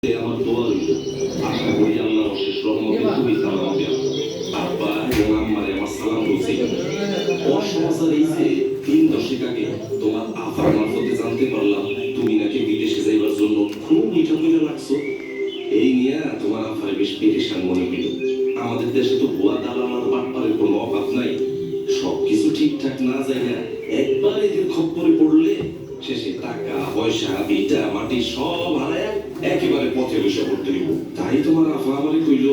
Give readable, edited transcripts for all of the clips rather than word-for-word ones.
আমার দোয়া রইল, আশা করি আল্লাহর অশেষ রহমতে তুমি সালাম হবে। আব্বা এবং আম্মারে আমার সালাম পৌঁছে গেল। অসমাচার এই যে 3 দশক আগে তোমার আফার মারফতে জানতে পারলাম তুমি নাকি বিদেশে যাইবার জন্য খুব মিঠা মিঠা লাগছো। এই নিয়ে তোমার আফারে বেশ পেরেশান মনে হইল। আমাদের দেশে তো ভুয়া দালাল আর বাটপারের কোনো অভাব নাই। সবকিছু ঠিকঠাক না যায় না, একবার এদের খপ্পরে পড়লে শেষে টাকা পয়সা ভিটা মাটি সব হারায় একেবারে পথে বসে পড়তে হইব। তাই তোমার আফা আমারে কইল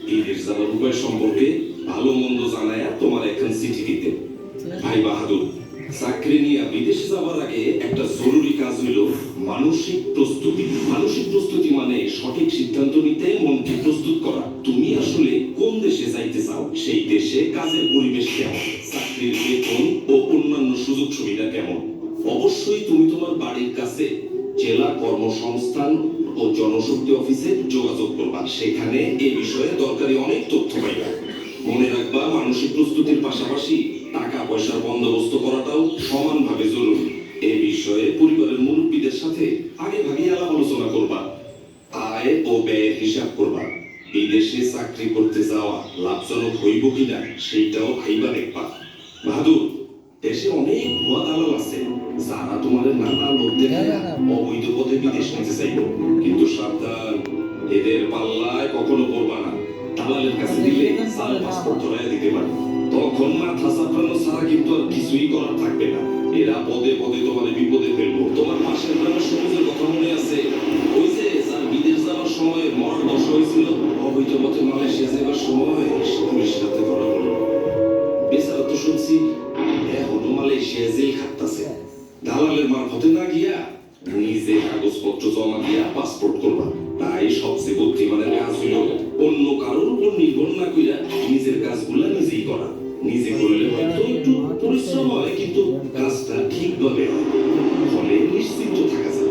বিদেশ যাওয়ার উপায় সম্পর্কে ভালো মন্দ জানায়া তোমার এখন চিঠি দিতে। ভাই বাহাদুর, চাকরি নিয়ে বিদেশে যাওয়ার আগে একটা জরুরি কাজ হইল মানসিক প্রস্তুতি। মানসিক প্রস্তুতি মানে সঠিক সিদ্ধান্ত নিতে মনকে প্রস্তুত করা। তুমি আসলে কোন দেশে যাইতে চাও, সেই দেশে কাজের পরিবেশ কেমন, চাকরির বেতন ও অন্যান্য সুযোগ সুবিধা কেমন। অবশ্যই তুমি তোমার বাড়ির কাছে জেলা কর্মসংস্থান ও জনশক্তি অফিসে যোগাযোগ করবা। সেখানে এই বিষয়ে দরকারি অনেক তথ্য পাইবা। মনে রাখবা, মানসিক প্রস্তুতির পাশাপাশি টাকা পয়সার বন্দোবস্ত করাটাও সমানভাবে জরুরি। এই বিষয়ে পরিবারের মুরব্বীদের সাথে আগে ভাগে আলাপ আলোচনা করবা। আয় ও ব্যয়ের হিসাব করবা। বিদেশে চাকরি করতে যাওয়া লাভজনক হইব কিনা সেইটাও ভাইবা দেখবা। বাহাদুর, দেশে অনেক ভুয়া দালাল আছে যারা তোমার নানা লোক দেখে অবৈধ পথে বিদেশ নিতে চাইব। কিন্তু সাবধান, এদের পাল্লায় কখনো পড়বা না। দালালের কাছে দিলে সাল পাসপোর্ট ধরায় দিতে পারে। তখন মাথা চাপড়ানো ছাড়া কিন্তু আর কিছুই করার থাকবে না। এরা পদে পদে তোমার বিপদে ফেলবো। তোমার পাশের গ্রামের সবুজের কথা মনে আছে? ওই যে যার বিদেশ যাওয়ার সময় মরার দশা হয়েছিল, অবৈধ পথে মালয়েশিয়া যাবার সময় পুলিশের সাথে ধরা পড়লো। বেচারা তো শুনছি এখনো মালয়েশিয়া জেল খাটতাছে। দালালের মারফতে না গিয়া নিজে কাগজপত্র জমা দিয়া পাসপোর্ট করবা। তাই সবচেয়ে বুদ্ধিমানের কাজ হইল অন্য কারোর উপর নির্ভর না কইরা নিজের কাজগুলা নিজেই করা। নিজে করলে হয়তো একটু পরিশ্রম হয়, কিন্তু কাজটা ঠিকভাবে হয়, ফলে নিশ্চিন্ত থাকা যায়।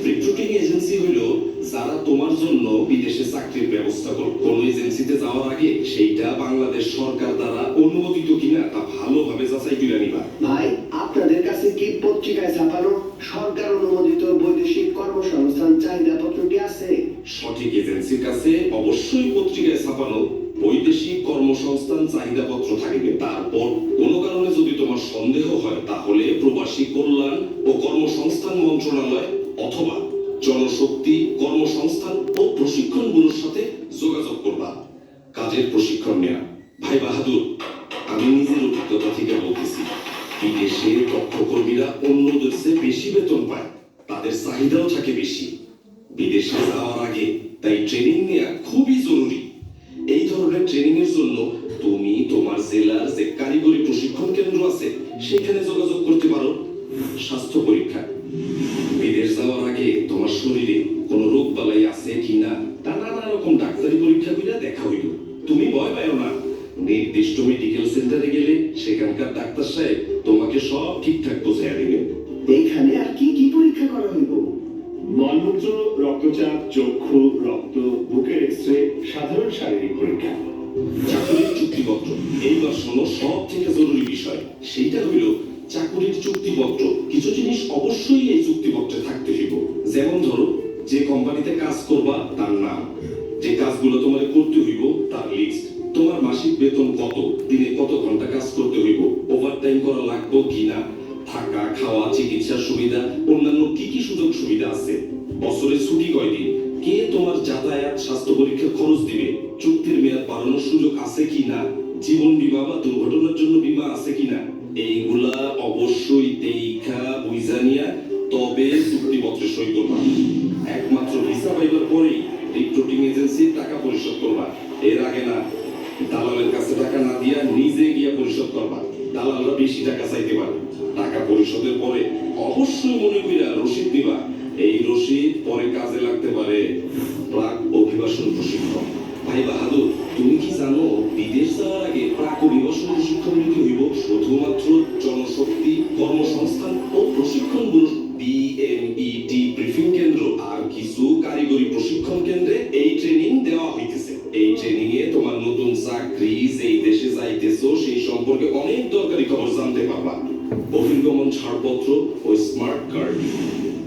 রিক্রুটিং এজেন্সি হলো যারা তোমার জন্য বিদেশে চাকরির ব্যবস্থা করে। কোন এজেন্সিতে যাওয়ার আগে সেইটা বাংলাদেশ সরকার দ্বারা অনুমোদিত কিনা তা ভালোভাবে যাচাই করে নিবা। ভাই, আপনাদের কাছে কি পত্রিকায় ছাপানো সরকার অনুমোদিত বৈদেশিক কর্মসংস্থান চাহিদা পত্রটি আছে? সঠিক এজেন্সির কাছে অবশ্যই পত্রিকায় ছাপানো বৈদেশিক কর্মসংস্থান চাহিদা পত্র থাকবে। তারপর কোনো কারণে যদি তোমার সন্দেহ হয়, তাহলে প্রবাসী কল্যাণ ও কর্মসংস্থান মন্ত্রণালয় অথবা জনশক্তি কর্মসংস্থান ও প্রশিক্ষণ ব্যুরোর সাথে যোগাযোগ করবা। কাজের প্রশিক্ষণ নেওয়া। ভাই বাহাদুর, আমি নিজের অভিজ্ঞতা থেকে বলতেছি, বিদেশে দক্ষ কর্মীরা অন্য দেশে বেশি বেতন পায়, তাদের চাহিদাও থাকে বেশি। বিদেশে যাওয়ার আগে তাই ট্রেনিং নেওয়া খুবই জরুরি। এই ধরনের ট্রেনিং এর জন্য তুমি তোমার জেলার যে কারিগরি প্রশিক্ষণ কেন্দ্র আছে সেখানে যোগাযোগ করতে পারো। স্বাস্থ্য পরীক্ষা। বিদেশ যাওয়ার আগে তোমার শরীরে কোনো রোগ বালাই আছে কিনা তা নানা রকম ডাক্তারি পরীক্ষা করে দেখা হইল। তুমি ভয় পাও না, নির্দিষ্ট মেডিকেল সেন্টারে গেলে সেখানকার ডাক্তার সাহেব তোমাকে সব ঠিকঠাক বোঝাইয়া দিবেন। এইখানে আর কি কি পরীক্ষা করা হইব? মলমূত্র, রক্তচাপ, চক্ষু, রক্ত, বুকের এক্সরে, সাধারণ শারীরিক পরীক্ষা। চাকরির চুক্তিপত্র। এইবার শোনো সব থেকে জরুরি বিষয়, সেইটা হইল চাকরির চুক্তিপত্র। কিছু জিনিস অবশ্যই এই চুক্তিপত্রে থাকতে হইব। যেমন ধরো, যে কোম্পানিতে কাজ করবা তার নাম, যে কাজগুলো তোমার করতে হইব তার লিস্ট, তোমার মাসিক বেতন কত, দিনে কত ঘন্টা কাজ করতে হইব, ওভারটাইম করা লাগবে কিনা, থাকা খাওয়া চিকিৎসার সুবিধা, অন্যান্য কি কি সুযোগ সুবিধা আছে, বছরের ছুটি কয়দিন, কে তোমার যাতায়াত স্বাস্থ্য পরীক্ষার খরচ দিবে, চুক্তির মেয়াদ বাড়ানোর সুযোগ আছে কিনা, জীবন বীমা বা দুর্ঘটনার জন্য বীমা আছে কিনা, এইগুলা অবশ্যই দেখা বুঝা নিয়া তবে চুক্তিপত্রে সই করবা। একমাত্র ভিসা পাইবার পরেই রিক্রুটিং এজেন্সির টাকা পরিশোধ করবা, এর আগে না। দালালের কাছে টাকা না দিয়া নিজে গিয়া পরিশোধ করবা। দালালরা বেশি টাকা চাইতে পারে। টাকা পরিশোধের পরে অবশ্যই মনে কইরা রসিদ দিবা। এই রসিদ পরে কাজে লাগতে পারে। প্রাক অভিবাসন প্রশিক্ষণ। ভাই বাহাদুর, তুমি কি জানো বিদেশ যাওয়ার আগে প্রাক অভিবাসন প্রশিক্ষণ নিতে হইব শুধুমাত্র জনশক্তি কর্মসংস্থান ও প্রশিক্ষণ ব্যুরো BME কারিগরি প্রশিক্ষণ কেন্দ্রে এই ট্রেনিং দেওয়া হইতেছে। এই ট্রেনিং এ তোমার নতুন চাকরি, যেই দেশে যাইতেছো সেই সম্পর্কে অনেক দরকারি খবর জানতে পারবা। বহির্গমন ছাড়পত্র ও স্মার্ট কার্ড।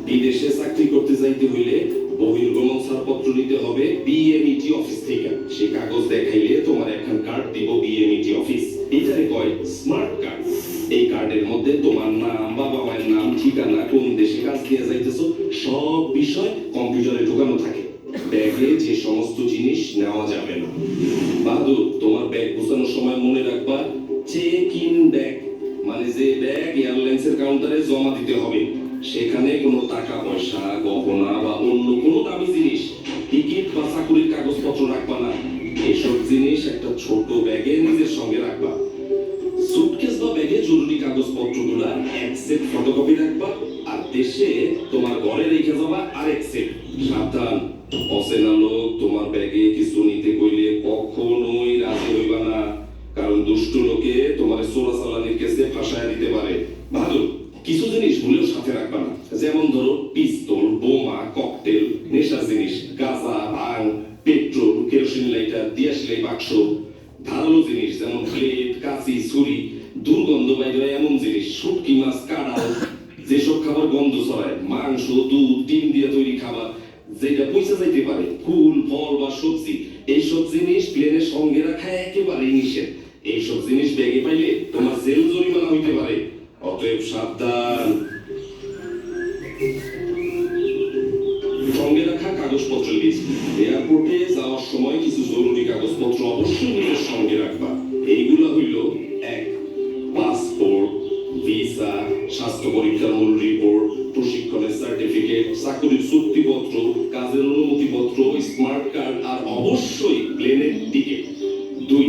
বিদেশে চাকরি করতে যাইতে হইলে বহির্গমন ছাড়পত্র নিতে হবে বিএমইটি অফিস থেকে। সেই কাগজ দেখাইলে তোমার একখান কার্ড দিব বিএমইটি অফিস। এটারে কয় স্মার্ট কার্ড। এই কার্ডের মধ্যে তোমার নাম, বাবা মায়ের নাম, ঠিকানা, কোন দেশে কাজ দিয়ে যাইতেছো সব বিষয় কম্পিউটারে ঢোকানো থাকে। ব্যাগে যে সমস্ত জিনিস নেওয়া যাবে না। বাহাদুর, তোমার ব্যাগ গোছানোর সময় মনে রাখবা চেক ইন ব্যাগ, মানে যে ব্যাগ এয়ারলাইন্সের কাউন্টারে জমা দিতে হবে। সেখানে কোনো টাকা পয়সা, গহনা বা অন্য কোনো দামি জিনিস, টিকিট বা চাকুরির কাগজপত্র রাখবা না। এসব জিনিস একটা ছোট ব্যাগে নিজের সঙ্গে রাখবা। সুটকেস বা ব্যাগে জরুরি কাগজপত্রগুলা এক সেট ফটোকপি রাখবা, আর দেশে তোমার ঘরে রেখে যাবা আরেক সেট। সাবধান, অচেনা লোক তোমার ব্যাগে কিছু নিতে কইলে কখনোই রাজি হইবা না, কারণ দুষ্ট লোকে তোমার চোরাচালানির কেসে ফাঁসায় দিতে পারে। ভালো কিছু জিনিস ভুলেও সাথে রাখবা না, যেমন ধরো পিস্তল, বোমা, ককটেল, নেশার জিনিস, গাঁজা, ভাঙ, পেট্রোল, কেরোসিন লাইটার, দিয়াশলাই বাক্স, ধারালো জিনিস যেমন প্লেট, কাঁচি, ছুরি, দুর্গন্ধ বাইরে এমন জিনিস, শুটকি মাছ, কাঁড়াল, যেসব খাবার গন্ধ ছড়ায়, মাংস, দুধ, ডিম দিয়ে তৈরি খাবার, যেটা পয়সা যাইতে পারে, ফুল, ফল বা সবজি, এইসব জিনিস প্লেনের সঙ্গে রাখা একেবারেই নিষেধ। এইসব জিনিস ব্যাগে পাইলে তোমার জেল জরিমানা হইতে পারে, অতএব সাবধান। সঙ্গে রাখা কাগজপত্র লিস্ট। এয়ারপোর্টে যাওয়ার সময় কিছু জরুরি কাগজপত্র অবশ্যই নিজের সঙ্গে রাখবা। এইগুলো হইল: 1. পাসপোর্ট, ভিসা, স্বাস্থ্য পরীক্ষার মূল রিপোর্ট, প্রশিক্ষণের সার্টিফিকেট, চাকরির চুক্তিপত্র, কাজের অনুমতিপত্র, স্মার্ট কার্ড, আর অবশ্যই প্লেনের টিকিট। 2.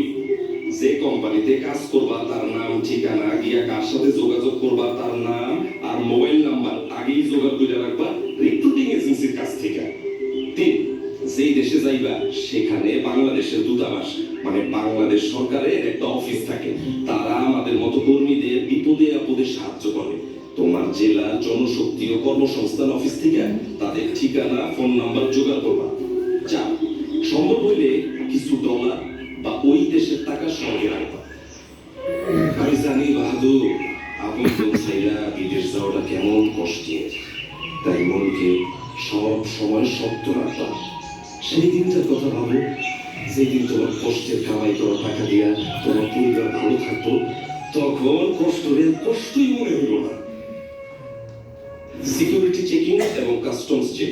যে কোম্পানিতে কাজ করবা তার নাম, ঠিকানা, গিয়া কার সাথে যোগাযোগ করবা তার নাম আর মোবাইল নাম্বার আগেই জোগাড় করে রাখবা রিক্রুটিং এজেন্সির কাছ থেকে। 3. যেই দেশে যাইবা সেখানে বাংলাদেশের দূতাবাস, মানে বাংলাদেশ সরকারের একটা অফিস থাকে। তারা আমাদের মতো কর্মীদের বিপদে আপদে সাহায্য করে। তোমার জেলা জনশক্তি ও কর্মসংস্থান অফিস থেকে তাদের ঠিকানা, ফোন নাম্বার জোগাড় করবা। 4. সম্ভব হইলে কিছু ডলার বা ওই দেশের টাকা সঙ্গে রাখবা। আমি জানি বাহাদুর, আপন ছাইরা বিদেশ যাওয়াটা কেমন কষ্টের, তাই মনকে সব সময় শক্ত রাখবা। সেই দিনটার কথা ভাবো যেদিন তোমার কষ্টের কামাই করা টাকা দিয়া তোমার পরিবার ভালো থাকতো, তখন কষ্টের কষ্টই মনে হইল না। সিকিউরিটি চেকিং এবং কাস্টমস চেক।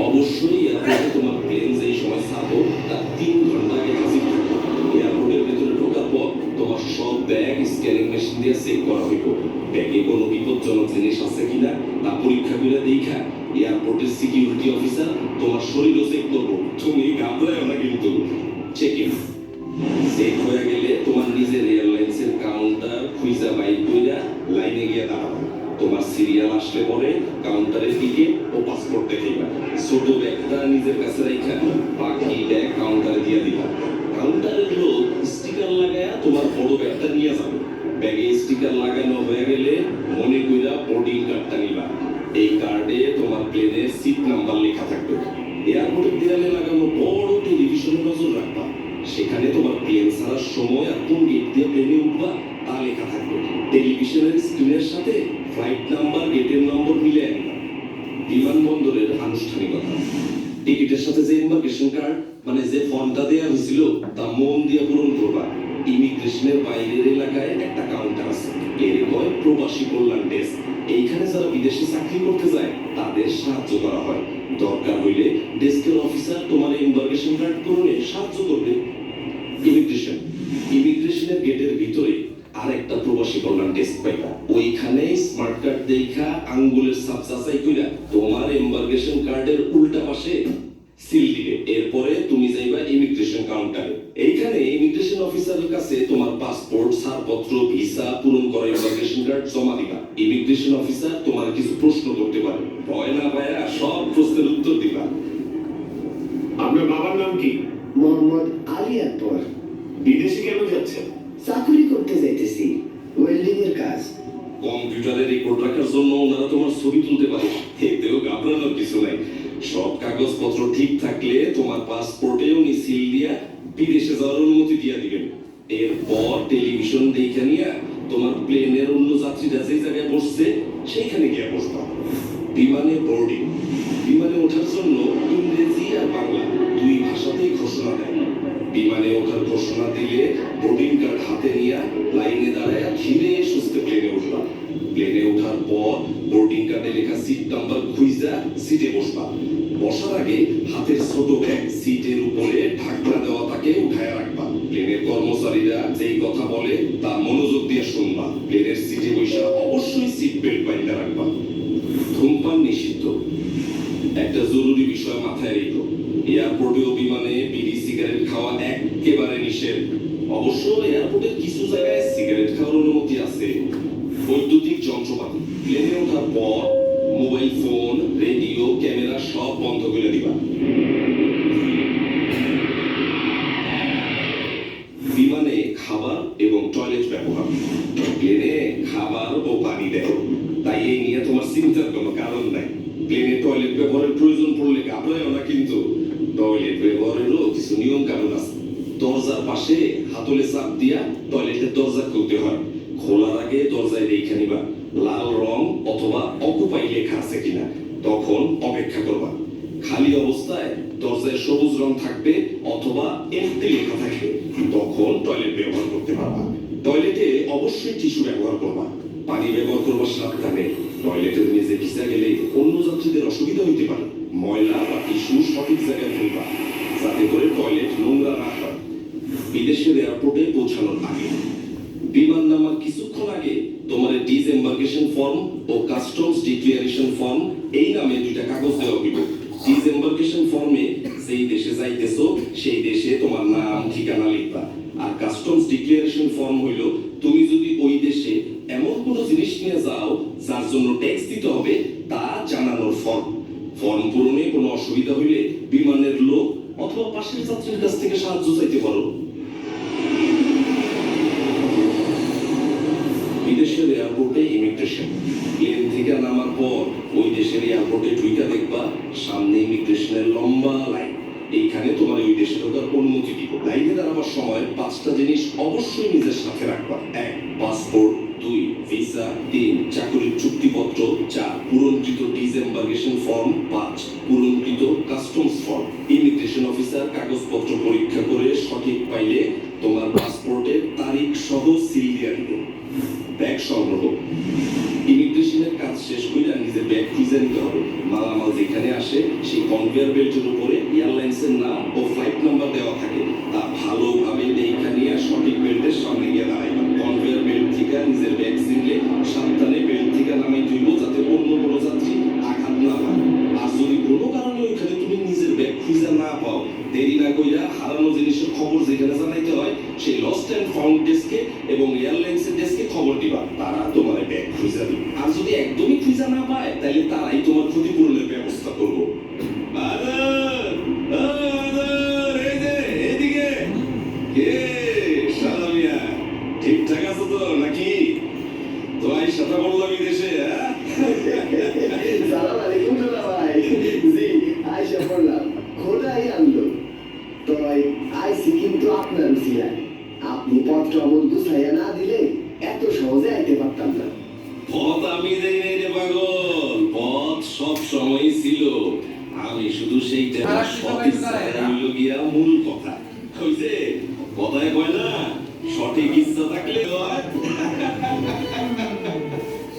অবশ্যই এয়ারপোর্টে তোমার প্লেন যেই সময় ছাড়বো তার 3 ঘন্টা আগে হাজির থাকবো। এয়ারপোর্টের ভেতরে ঢোকার পর তোমার সব ব্যাগ স্ক্যানিং মেশিন দিয়ে চেক করা হইব। ব্যাগে কোনো বিপজ্জনক জিনিস আছে কিনা তা পরীক্ষা করে দেখা এয়ারপোর্টের সিকিউরিটি অফিসার তোমার শরীরও চেক করবো। তুমি ঘাবড়ায় না কিন্তু। চেকিং চেক হয়ে গেলে তোমার নিজের এয়ারলাইন্সের কাউন্টার খুঁজা বাইর কইরা লাইনে গিয়ে দাঁড়াবো। তোমার সিরিয়াল আসলে পরে কাউন্টারের টিকিট ও পাসপোর্ট দেখাইবা। ছোট ব্যাগটা নিজের কাছে রাখা, বাকি ব্যাগ কাউন্টারে দিয়ে দিবা। কাউন্টারের লোক স্টিকার লাগায়া তোমার বড় ব্যাগটা নিয়ে যাবে। ব্যাগে স্টিকার লাগানো হয়ে গেলে মনে কইরা বোর্ডিং কার্ডটা নিবা। এই কার্ডে তোমার প্লেনের সিট নাম্বার লেখা থাকবে। এয়ারপোর্টের দেয়ালে লাগানো বড় টেলিভিশনে নজর রাখবা। সেখানে তোমার প্লেন ছাড়ার সময় আর কোন গেট দিয়ে প্লেনে উঠবা তা লেখা থাকবে। টেলিভিশনের স্ক্রিনের সাথে ফ্লাইট নাম্বার, গেটের নম্বর মিলে আনবা। বিমানবন্দরের আনুষ্ঠানিকতা। টিকিটের সাথে যে ইমিগ্রেশন কার্ড, মানে যে ফর্মটা দেওয়া হয়েছিল তা মন দিয়ে পূরণ করবা। ইমিগ্রেশনের বাইরের এলাকায় একটা কাউন্টার আছে, এর কয় প্রবাসী কল্যাণ ডেস্ক। এইখানে যারা বিদেশে চাকরি করতে যায় তাদের সাহায্য করা হয়। দরকার হইলে ডেস্কের অফিসার তোমার ইমিগ্রেশন কার্ড পূরণে সাহায্য করবে। ইমিগ্রেশন। ইমিগ্রেশনের গেটের ভিতরে আরেকটা প্রবাসী কল্যাণ ডেস্ক পাইবা। ওইখানে স্মার্ট কার্ড দেখা আঙ্গুলের ছাপ যাচাই কইরা তোমার ইমিগ্রেশন কার্ডের উল্টা পাশে সিল দিবে। এরপরে তুমি যাইবা ইমিগ্রেশন কাউন্টারে। এইখানে ইমিগ্রেশন অফিসারের কাছে তোমার পাসপোর্ট, ছাড়পত্র, ভিসা পূরণ করা ইমিগ্রেশন কার্ড জমা দিবা। ইমিগ্রেশন অফিসার তোমার কিছু প্রশ্ন করতে পারে, ভয় না পায়া সব প্রশ্নের উত্তর দিবা। আপনার বাবার নাম কি? মোহাম্মদ আলী আকবর। বিদেশে কেন যাচ্ছেন? চাকরি করতে যাইতেছি, ওয়েল্ডিং এর কাজ। কম্পিউটারে রেকর্ড রাখার জন্য ওনারা তোমার ছবি তুলতে পারে, এতেও ঘাবড়ানোর কিছু নাই। সব কাগজপত্র ঠিক থাকলে তোমার পাসপোর্টে উনি সিল দিয়া বিদেশে যাওয়ার অনুমতি দিয়া দিবেন। এরপর টেলিভিশন দেখে নিয়ে তোমার প্লেনের অন্য যাত্রীরা যে জায়গায় বসছে সেইখানে গিয়ে বসবা। বিমানে বোর্ডিং, বিমানে ওঠার জন্য ইংরেজি আর বাংলা দুই ভাষাতেই ঘোষণা দেয়। বিমানে ওঠার ঘোষণা দিলে বোর্ডিং কার্ড হাতে নিয়ে লাইনে দাঁড়ায় ধীরে সুস্থে প্লেনে উঠবা। প্লেনে ওঠার পর বোর্ডিং কার্ডে লেখা সিট নাম্বার খুঁজা সিটে বসবা। বসার আগে হাতের ছোট ব্যাগ সিটের উপরে ঢাকনা দেওয়া তাকে উঠায় রাখবা। প্লেনের কর্মচারীরা যেই কথা বলে তা মনোযোগ দিয়ে শুনবা। প্লেনের সিটে বসা অবশ্যই সিট বেল্ট বাইন্ধা রাখবা। ধূমপান নিষিদ্ধ। একটা জরুরি বিষয় মাথায় রেখো, এয়ারপোর্টে ও বিমানে বিড়ি সিগারেট খাওয়া একেবারে নিষেধ। অবশ্য এয়ারপোর্টের কিছু জায়গায় সিগারেট খাওয়ার অনুমতি আছে। বৈদ্যুতিক যন্ত্রপাতি প্লেনে ওঠার পর মোবাইল ফোন, রেডিও, ক্যামেরা সব বন্ধ করে দিবা। বিমানে খাবার এবং টয়লেট ব্যবহার। প্লেনে খাবার ও পানি দেয়, তাই এই নিয়ে তোমার চিন্তার কোনো কারণ নাই। প্লেনে টয়লেট ব্যবহারের প্রয়োজন পড়লে ঘাবড়ায়ও না, কিন্তু টয়লেট ব্যবহারেরও কিছু নিয়ম কানুন আছে। দরজার পাশে হাতলে চাপ দিয়া টয়লেটের দরজা খুলতে হয়। খোলার আগে দরজায় দেখে নিবা লাল রং অথবা অকুপাই লেখা আছে কিনা, তখন অপেক্ষা করবা। খালি অবস্থায় দরজায় সবুজ রং থাকবে অথবা এমটি লেখা থাকবে, তখন টয়লেট ব্যবহার করতে পারবা। টয়লেটে অবশ্যই টিস্যু ব্যবহার করবা। পানি ব্যবহার করবার সাবধানে। টয়লেটের মেঝে ভিজা গেলে অন্য যাত্রীদের অসুবিধা হইতে পারে। ময়লা বা টিস্যু সঠিক জায়গায় ফেলবা, যাতে করে টয়লেট নোংরা না হয়। বিদেশের এয়ারপোর্টে পৌঁছানোর আগে, বিমান নামার কিছুক্ষণ আগে তোমার ডিসএম্বার্কেশন ফর্ম ও কাস্টমস ডিক্লারেশন ফর্ম এই নামে দুইটা কাগজ দেওয়া হইব। ডিসএম্বার্কেশন ফর্মে যেই দেশে যাইতেছো সেই দেশে তোমার নাম ঠিকানা লিখবা। আর কাস্টমস ডিক্লারেশন ফর্ম হইল তুমি যদি ওই দেশে এমন কোনো জিনিস নিয়ে যাও যার জন্য ট্যাক্স দিতে হবে তা জানানোর ফর্ম। ফর্ম পূরণে কোনো অসুবিধা হইলে বিমানের লোক অথবা পাশের যাত্রীর কাছ থেকে সাহায্য চাইতে পারো। বিদেশের এয়ারপোর্টে ইমিগ্রেশন। প্লেন থেকে নামার পর ওই দেশের এয়ারপোর্টে ঢুইকা দেখবা সামনে ইমিগ্রেশনের লম্বা লাইন। এইখানে তোমার ওই দেশে ঢোকার অনুমতি দিব। লাইনে দাঁড়াবার সময় 5টা জিনিস অবশ্যই নিজের সাথে রাখবা। 1 পাসপোর্ট, 2 ভিসা, 3 চাকরির চুক্তিপত্র, 4 পূরণকৃত ডিসএম্বার্কেশন ফর্ম, 5 পূরণকৃত কাস্টমস ফর্ম। ইমিগ্রেশন অফিসার কাগজপত্র পরীক্ষা করে সঠিক পাইলে তোমার পাসপোর্টের তারিখ সহ সিল দিয়ে দিবে। ব্যাগ সংগ্রহ। ইমিগ্রেশনের কাজ শেষ করে নিজের ব্যাগ খুঁজে নিতে হবে। মালামাল যেখানে আসে সেই কনভেয়ার বেল্টের উপরে এয়ারলাইন্সের নাম ও ফ্লাইট নাম্বার দেওয়া থাকে, তা ভালোভাবে দেখা নিয়ে সঠিক বেল্টের সামনে গিয়ে দাঁড়াইবা। কনভেয়ার বেল্ট থেকে নিজের ব্যাগ ছিনলে সাবধানে বেল্ট থেকে নামাই তুইব, যাতে অন্য কোনো যাত্রী আঘাত না পায়। আর যদি কোনো কারণে ওইখানে তুমি নিজের ব্যাগ খুঁজে না পাও, দেরি না কইরা হারানো জিনিসের খবর যেখানে জানাইতে হয় সেই লস্ট এন্ড ফাউন্ড ডেস্কে এবং এয়ারলাইন্সের ডেস্কে খবর দিবা। তারা তোমার ব্যাগ খুঁজে দিবে। আর যদি একদমই খুঁজে না পায় তাহলে তারাই তোমার ক্ষতিপূরণের ব্যবস্থা করবো। ঠিকঠাক আছো তো নাকি? তোমার সাথে বললাম বিদেশে। সালাম আলাইকুম দুলা ভাই। জি, আইসা পড়লাম। খোদাই আনলো। তয় আইসি কিন্তু আপনার উচিলায়। আপনি পত্র অমন গুছাইয়া না দিলে এত সহজে আইতে পারতাম না। পথ আমি দেই নাই রে পাগল, পথ সব সময় ছিল। আমি শুধু সেইটা সঠিক জায়গায় হইল গিয়া মূল কথা। কইছে কথায় কয় না, সঠিক ইচ্ছা থাকলে হয়,